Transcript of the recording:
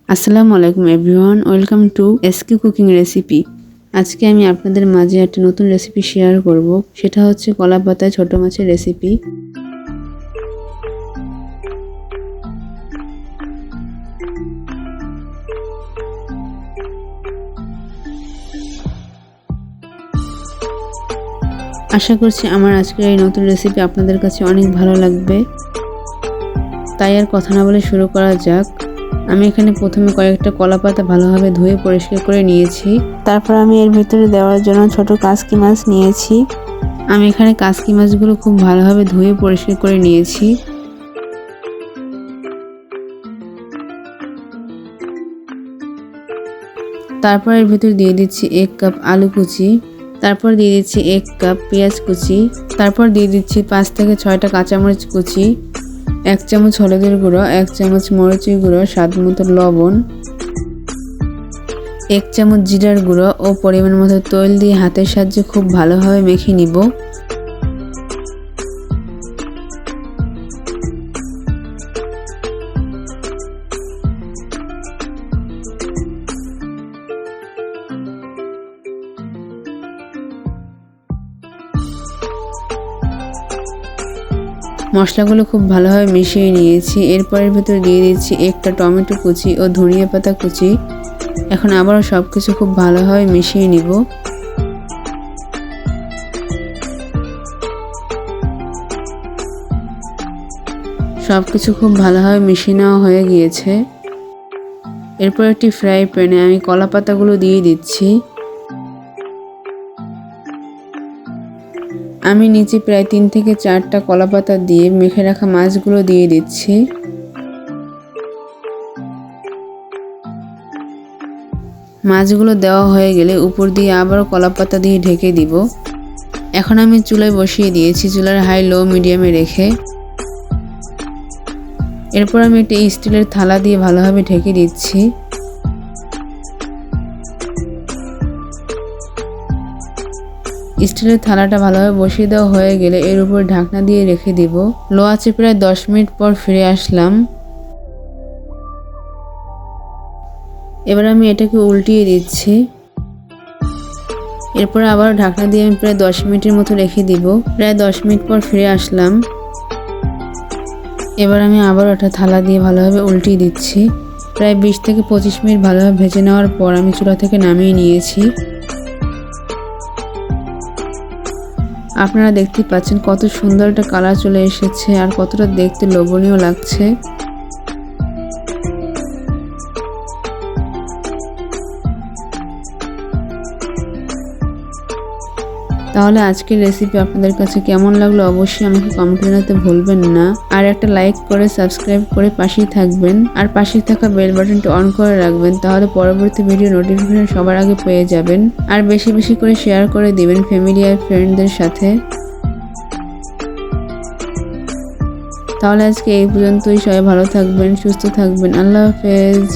আসসালামু আলাইকুম everyone, welcome to SK cooking recipe. আজকে আমি আপনাদের মাঝে একটা নতুন রেসিপি শেয়ার করব, সেটা হচ্ছে কলা পাতায় ছোট মাছের রেসিপি। আশা করছি আমার আজকের এই নতুন রেসিপি আপনাদের কাছে অনেক ভালো লাগবে। তাই আর কথা না বলে শুরু করা যাক। আমি এখানে প্রথমে কয়েকটা কলা পাতা ভালোভাবে ধুয়ে পরিষ্কার করে নিয়েছি। তারপর আমি এর ভিতরে দেওয়ার জন্য ছোট কাসকি মাছ নিয়েছি। আমি এখানে কাসকি মাছগুলো খুব ভালোভাবে ধুয়ে পরিষ্কার করে নিয়েছি। তারপর এর ভিতরে দিয়ে দিচ্ছি 1 কাপ আলু কুচি, তারপর দিয়ে দিচ্ছি 1 কাপ পেঁয়াজ কুচি, তারপর দিয়ে দিচ্ছি 5 থেকে 6টা কাঁচামরিচ কুচি, 1 চামচ হলুদের গুঁড়ো, 1 চামচ মরিচের গুঁড়ো, স্বাদ মতো লবণ, 1 চামচ জিরার গুঁড়ো ও পরিমাণ মতো তেল দিয়ে হাতের সাহায্যে খুব ভালোভাবে মেখে নিব। মশলাগুলো খুব ভালোভাবে মিশিয়ে নিয়েছি। এরপরের ভিতরে দিয়ে দিচ্ছি একটা টমেটো কুচি ও ধনিয়া পাতা কুচি। এখন আবারও সবকিছু খুব ভালোভাবে মিশিয়ে নিব। সবকিছু খুব ভালোভাবে মিশিয়ে নেওয়া হয়ে গিয়েছে। এরপর একটি ফ্রাই প্যানে আমি কলা পাতাগুলো দিয়ে দিচ্ছি। আমি নিচে প্রায় 3 থেকে 4টা কলা পাতা দিয়ে মেখে রাখা মাছগুলো দিয়ে দিচ্ছি। মাছগুলো দেওয়া হয়ে গেলে উপর দিয়ে আবারও কলা পাতা দিয়ে ঢেকে দিব। এখন আমি চুলায় বসিয়ে দিয়েছি, চুলার হাই লো মিডিয়ামে রেখে। এরপর আমি একটা স্টিলের থালা দিয়ে ভালোভাবে ঢেকে দিচ্ছি। স্টিলের থালাটা ভালোভাবে বসিয়ে দেওয়া হয়ে গেলে এর উপর ঢাকনা দিয়ে রেখে দিব। লো আঁচে প্রায় 10 মিনিট পর ফিরে আসলাম। এবার আমি এটাকে উল্টিয়ে দিচ্ছি। এরপর আবার ঢাকনা দিয়ে আমি প্রায় 10 মিনিটের মতো রেখে দিব। প্রায় 10 মিনিট পর ফিরে আসলাম। এবার আমি আবার ওটা থালা দিয়ে ভালোভাবে উল্টিয়ে দিচ্ছি। প্রায় 20 থেকে 25 মিনিট ভালোভাবে ভেজে নেওয়ার পর আমি চুলা থেকে নামিয়ে নিয়েছি। আপনারা দেখতে পাচ্ছেন কত সুন্দর একটা কালার চলে এসেছে আর কতটা দেখতে লোভনীয় লাগছে। তাহলে আজকের রেসিপি আপনাদের কাছে কেমন লাগলো অবশ্যই আমাকে কমেন্ট জানাতে ভুলবেন না। আর একটা লাইক করে সাবস্ক্রাইব করে পাশেই থাকবেন আর পাশে থাকা বেল বাটনটি অন করে রাখবেন, তাহলে পরবর্তী ভিডিও নোটিফিকেশন সবার আগে পেয়ে যাবেন। আর বেশি বেশি করে শেয়ার করে দিবেন ফ্যামিলি আর ফ্রেন্ডদের সাথে। তাহলে আজকে এই পর্যন্তই। সবাই ভালো থাকবেন, সুস্থ থাকবেন। আল্লাহ হাফেজ।